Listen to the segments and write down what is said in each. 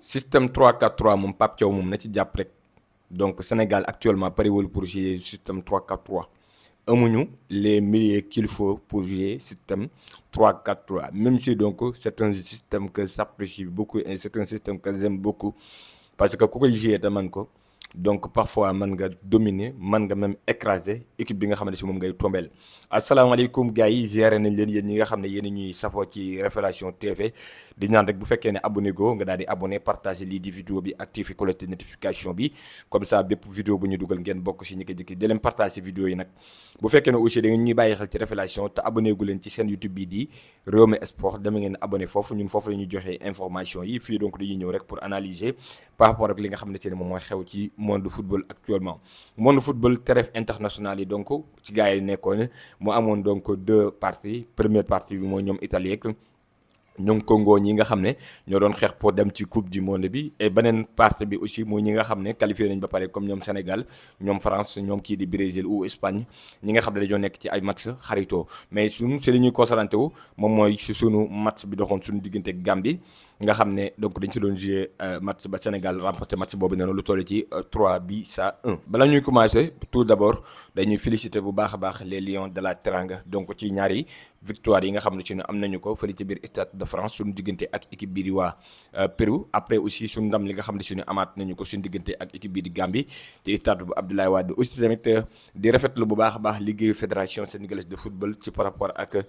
système 3-4-3 moom Pape Thiaw moom na ci jàpp rek donc Sénégal actuellement parewul pour jouer système 3-4-3 amuñu les milieux qu'il faut pour jouer système 3-4-3 même si donc c'est un système que j'apprécie beaucoup et c'est un système que j'aime beaucoup parce que ku koy jouer te man ko donc parfois mën nga dominer mën nga même écraser équipe bi nga xam ne si moom ngay tombeel asalaamaaleykum gars yi géré nañ leen yéen ñi nga xam ne yéen ñuy safoo ci Révélation TV di ñaan rek bu fekkee ne abonné go nga daal di abonné partager lii di vidéo bi activer cloche de notification bi comme ça bépp vidéo bu ñu dugal ngeen bokk si ñi ko jëkki di leen partager vidéo yi nag bu fekkee ne aussi da ngeen ñuy bàyyi xel ci Révélation te abonné gu leen ci seen YouTube bi di Rewmi Sport dama ngeen abonné foofu ñun foofu la ñuy joxee information yi fii donc dañuy ñëw rek pour analyser par rapport ak li nga xam ne seen moom mooy xew ci monde football actuellement monde football trêve international yi donc ci gars yi nekkoon mu amoon donc deux parties première partie bi mooy ñoom Italie ak ñoom Congo ñi nga xam ne ñoo doon xeex pour dem ci coupe du monde bi et beneen partie bi aussi mooy ñi nga xam ne qualifié nañ ba pare comme ñoom Sénégal ñoom France ñoom kii di Brésil ou Espagne ñi nga xam ne dañoo nekk ci ay match xaritoo mais suñu si li ñuy concentré wu moom mooy si sunu match bi doxoon suñu diggante ak Gambie nga xam ne donc dañ ci doon jouer match ba Sénégal remporté match boobu noonu lu toll ci 3-1 bala ñuy commencer tout d'abord dañuy féliciter bu baax a baax les Lions de la Teranga donc ci ñaari victoire yi nga xam ne ci am nañu ko fële ci biir Stade de France suñu diggante ak équipe bii di waa Pérou après aussi suñu ndam li nga xam ne ci amaat nañu ko suñu diggante ak équipe bii di Gambie ci stade bu Abdoulaye Wade aussi tamit di rafetlu bu baax a baax liggéeyu fédération sénégalaise de football ci par rapport ak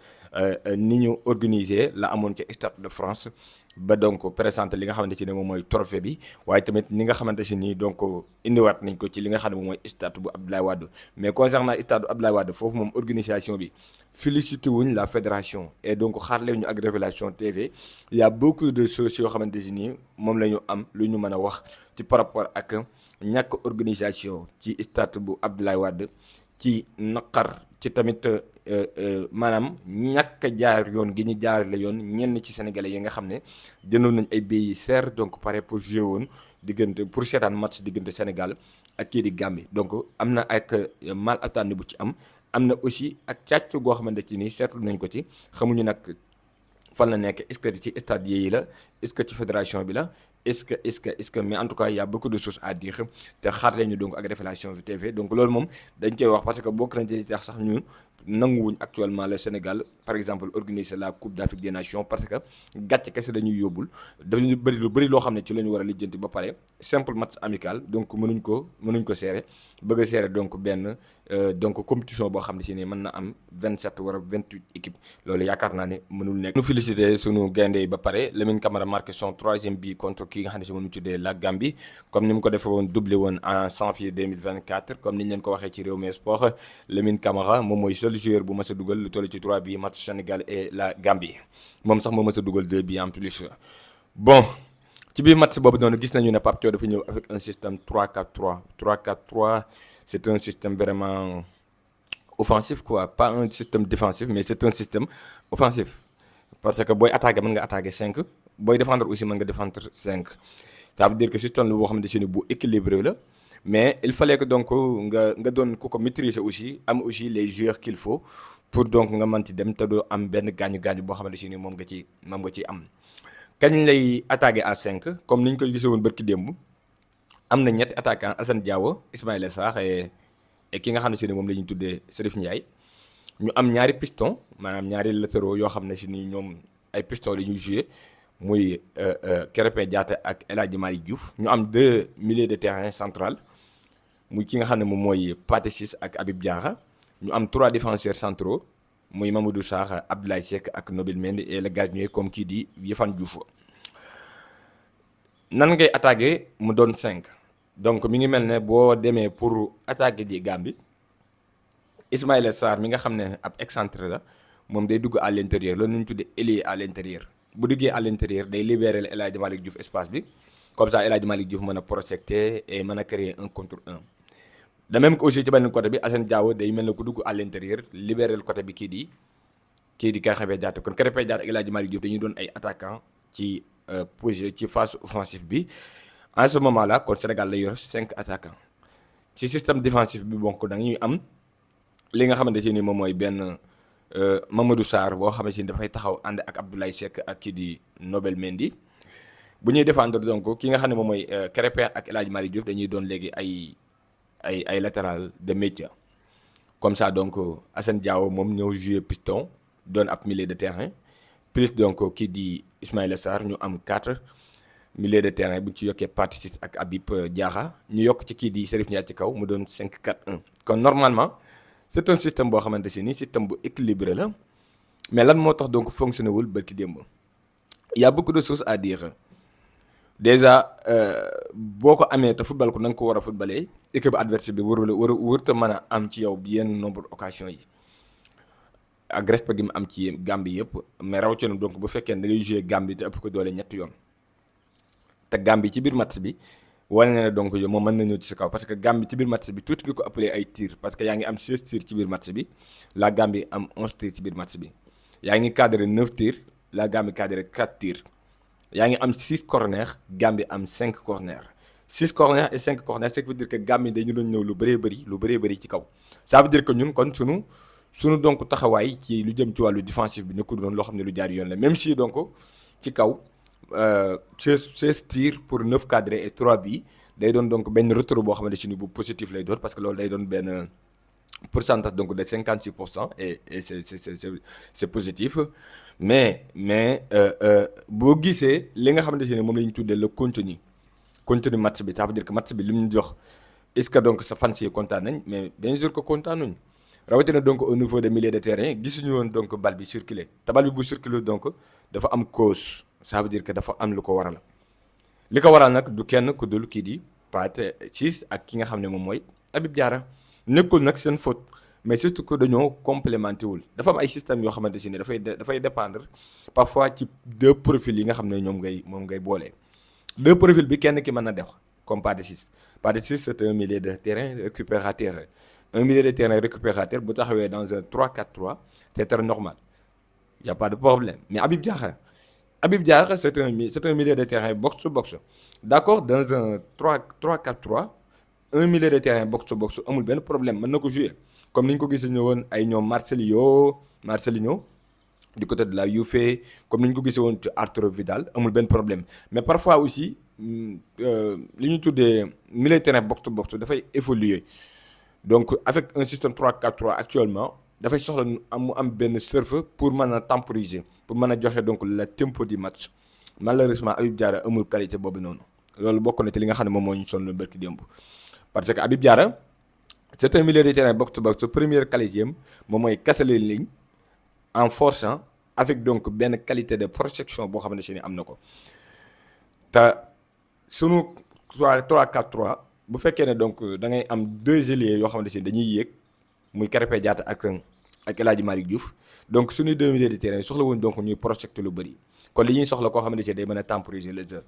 ni ñu organiser la amoon ci Stade de France ba donc présenté li nga xamante si ne moom mooy trophée bi waaye tamit ni nga xamante si nii donc indiwaat nañ ko ci li nga xam ne moom mooy stade bu Abdoulaye Wade mais concernant stade bu Abdoulaye Wade foofu moom organisation bi félicité wuñ la fédération et donc xaarle ñu ak Révélation TV il y a beaucoup de choses yoo xamante si nii moom la ñu am lu ñu mën a wax ci par rapport ak ñàkk organisation ci stade bu Abdoulaye Wade ci naqar ci tamit maanaam ñàkk a jaar yoon gi ñu jaarale yoon ñenn ci sénégalais yi nga xam ne jëndoon nañ ay billets yi seer donc pare pour jouer woon diggante pour seetaan match diggante Sénégal ak kii di Gambie donc am na ak mal entendu bu ci am na aussi ak càcc goo xamante ci ni seetlu nañ ko ci xamuñu nag fan la nekk est-ce que ci stade yi la est-ce que ci fédération bi la est-ce que mais en tout cas il y a beaucoup de choses à dire te xaar ñu donc ak Révélation TV donc loolu moom dañ koy wax parce que bokk nañ ci tax sax ñun nanguwuñ actuellement le Sénégal par exemple organiser la Coupe d'Afrique des Nations parce que gàcce kese dañuy yóbbul dañu bëri lu bëri loo xam ne ci la ñu war a lijjanti ba pare simple match amical donc mënuñ ko seere bëgg a seere donc benn donc compétition boo xam ne si ne mën na am 27 wala 28 équipes loolu yaakaar naa ne mënul nekk. ñu félicité sunu gaynde yi ba pare Lamine Camara marqué son 3e but contre ki nga xam ne si mënu tuddee la Gambie comme ni mu ko defee woon doublé woon en janvier 2024 comme ni ñu leen ko waxee ci Rewmi Sport Lamine Camara moom mooy seul joueur bu mës a dugal lu toll ci 3 buts match Sénégal et la Gambie moom sax moo mës a dugal 2 buts en plus bon. ci biir match boobu noonu gis nañu ne Pape Thiaw dafa ñëw avec un système 3-4-3 3-4-3 c'est un système vraiment offensif quoi pas un système défensif mais c'est un système offensif parce que booy attaquer mën nga attaquer 5 booy défendre aussi mën nga défendre 5 ça veut dire que système la boo xamante ne bu équilibré la mais il fallait que donc nga doon ku ko maîtriser aussi am aussi les joueurs qu'il faut pour donc nga mën ci dem te doo am benn gaañu boo xamante ne moom nga ci am. kañ lay attaqué à 5 comme ni ñu koy gisee woon barki démb am na ñetti attaquant Assane Diao Ismaïla Sarr et ki nga xam ne si ne moom la ñuy tuddee Serif Ndiaye ñu am ñaari piston maanaam ñaari latéraux yoo xam ne si ni ñoom ay piston la ñuy joué muy Krépin Diatta ak El Hadji Malick Diouf ñu am 2 milieux de terrain central muy ki nga xam ne moom mooy Pathé Ciss ak Habib Diarra ñu am 3 défenseurs centraux muy Mamadou Sarr Abdoulaye Seck ak Nabil Mendy et le gardien comme kii di Yehfane Diouf nan ngay attaquer mu doon 5 donc mi ngi mel ne boo demee pour attaquer di Gambie Ismaïla Sarr mi nga xam ne ab excentré la moom day dugg à l'intérieur loolu ñu tuddee ailier à l'intérieur bu duggee à l'intérieur day libérer El Hadji Malick Diouf espace bi comme ça El Hadji Malick Diouf mën a prospecter et mën a créer 1 contre 1. de même que aussi ci benn côté bi Assane Diao day mel ne ku dugg à l'intérieur libérer le côté bi kii di Krépin Diatta kon Krépin Diatta ak El Hadji Malick Diouf dañuy doon ay attaquants ci posé ci phase offensive bi en ce moment là kon Sénégal lay yor 5 attaquants ci système défensif bi donc dañuy am li nga xamante ne moom mooy benn Mamadou Sarr boo xamante ni dafay taxaw ànd ak Abdoulaye Seck ak kii di Nabil Mendy bu ñuy défendre donc ki nga xam ne moom mooy Krépin ak El Hadji Malick Diouf dañuy doon léegi ay latéral de métier. Comme ça donc Assane Diao moom ñëw jouer piston doon ab milieu de terrain plus donc kii di Ismaïla Sarr ñu am 4 milieu de terrain bu ñu ci yokkee Pathé Ciss ak Habib Diarra ñu yokk ci kii di Serif Ndiaye ci kaw mu doon 5-4-1. kon normalement c'est un système boo xamante si ni système bu équilibré la mais lan moo tax donc fonctionné wul bërki démb. Il y a beaucoup de choses à dire déjà boo ko amee te football ko na nga ko war a footballee équipe adversaire bi warut a mën a am ci yow yenn nombre occasion yi ak respect gi mu am ci Gambie yëpp mais rawatina donc bu fekkee ne da ngay jouer Gambie te ëpp ko doole ñetti yoon te Gambie ci biir match bi wane na ne donc yow moom mën na ñëw ci sa kaw parce que Gambie ci biir match bi tuuti nga ko appelé ay tirs parce que yaa ngi am 16 tirs ci biir match bi la Gambie am 11 tirs ci biir match bi yaa ngi cadré 9 tirs la Gambie cadré 4 tirs. yaa ngi am 6 corners Gambie am 5 corners 6 corners et 5 corners ce qui veut dire que Gambie dañu doon ñëw lu bëree bëri ci kaw ça veut dire que ñun kon sunu donc taxawaay ci lu jëm ci wàllu défensif bi nekkul doon loo xam ne lu jaar yoon la même si donc ci kaw 16 tirs pour 9 cadrés et 3 bi day doon donc benn retour boo xamante ni bu positif lay doon parce que loolu day doon benn pourcentage donc de 56% et c'est positif mais boo gisee li nga xamante ne moom la ñu tuddee le contenu match bi ça veut dire que match bi li mu jox est-ce que donc sa fans yi kontaan nañ mais bien sûr que kontaan nañ rawatina donc au niveau des milieux de terrain gisuñu woon donc bal bi circuler te bal bi bu circuler donc dafa am cause ça veut dire que dafa am lu ko waral li ko waral nag du kenn ku dul kii di Pathé Ciss ak ki nga xam ne moom mooy Habib Diarra. nekkul nag seen faute mais surtout que dañoo complémenté wul dafa am ay systèmes yoo xamante ne dafay dépendre parfois ci 2 profils yi nga xam ne moom ngay boolee 2 profils bi kenn ki mën na def comme Pathé Ciss c'est un milieu de terrain récupérateur bu taxawee dans un 3-4-3 c'est très normal y a pas de problème mais Habib Diarra c'est un milieu de terrain box to box d'accord dans un 3-4-3 un milieu de terrain box to box amul benn problème mën na ko jouer comme ni ñu ko gisee woon ay ñoom Marcelinho du côté de la Juve comme ni ñu ko gisee woon ci Arturo Vidal amul benn problème mais parfois aussi li ñu tuddee milieu de terrain box to box dafay évoluer donc avec un système 3-4-3 actuellement dafay soxla mu am benn serveur pour mën a temporiser pour mën a joxe donc le tempo du match malheureusement Habib Diarra amul qualité boobu noonu loolu bokk na ci li nga xam ne moom moo ñu sonn barki démb parce que Habib Diarra c'est un milieu de terrain box to box première qualité am moom mooy casser les lignes en forçant avec donc benn qualité de protection boo xamante ne am na ko te sunu 3-4-3 bu fekkee ne donc da ngay am 2 ailiers yoo xamante ne dañuy yéeg muy Krépin Diatta ak El Hadji Malick Diouf donc suñuy 2 milieux de terrain soxla wuñ donc ñuy projeté lu bëri kon li ñuy soxla koo xamante ne day mën a temporiser le jeu.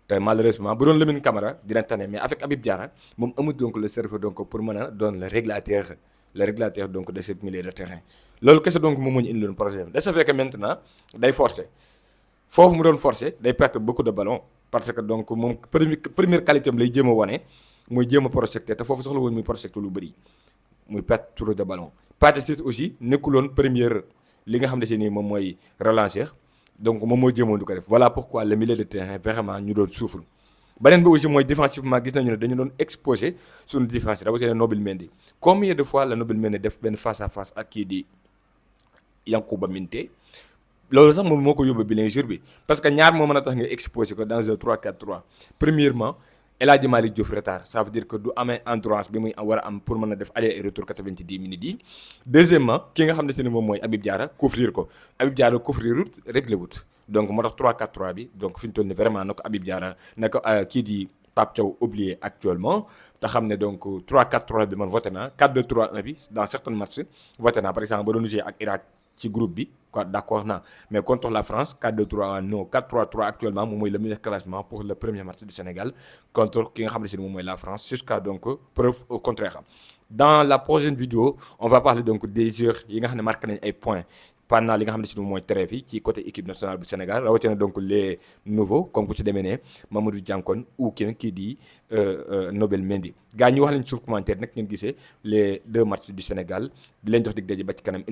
te malheureusement bu doon Lamine Camara dina tane mais avec Habib Diarra moom amul donc le cerveau donc pour mën a doon le régulateur donc de ce milieu de terrain loolu kese donc moom moo ñu indi loon problème de ce fait que maintenant day forcer foofu mu doon forcer day perdre beaucoup de ballons parce que donc moom première qualité am lay jéem a wane mooy jéem a projeté te foofu soxla woon muy projeté lu bëri muy perdre trop de ballons. Pathé Ciss aussi nekkuloon première li nga xam ne si nii moom mooy relancer. donc moom moo jéemoon du ko def voilà pourquoi le milieu de terrain vraiment ñu doon souffre beneen bi aussi mooy défensivement gis nañu ne dañu doon exposé suñu défense rawatina Nabil Mendy combien de fois la Nabil Mendy def benn face à face ak kii di Yankuba Minteh loolu sax moom moo ko yóbbu bi leen jour bi parce que ñaar moo mën a tax nga exposé ko dans un 3-4-3 premièrement El Hadji Malick Diouf retard ça veut dire que du amee endurance bi muy war a am pour mën a def aller et retour 90 minutes yi deuxièmement ki nga xam ne si ne moom mooy Habib Diarra couvrir ko Habib Diarra couvrir wut réglé wut donc moo tax 3-4-3 bi donc fi ñu toll nii vraiment na ko Habib Diarra na ko kii di Pape Thiaw oublié actuellement te xam ne donc 3-4-3 bi man voté naa 4-2-3-1 bi dans certains matchs voté naa par exemple ba doon jouer ak Irak ci groupe bi quoi d'accord naa mais contre la France 4-2-3-1 non 4-3-3 actuellement moom mooy le meilleur classement pour le premier match du Sénégal contre ki nga xam ne si moom mooy la France jusqu'à donc preuve au contraire. Dans la prochaine vidéo on va parler donc des joueurs yi nga xam ne marqué nañ ay points pendant li nga xam ne si moom mooy trêve yi ci côté équipe nationale bu Sénégal rawatina donc les nouveaux comme ku ci demee ne Mamadou Diankone ou kenn kii di Nabil Mendy gars ñu wax leen suuf commentaire nag ngeen gisee les 2 matchs du Sénégal di leen jox dig daje ba ci kanam.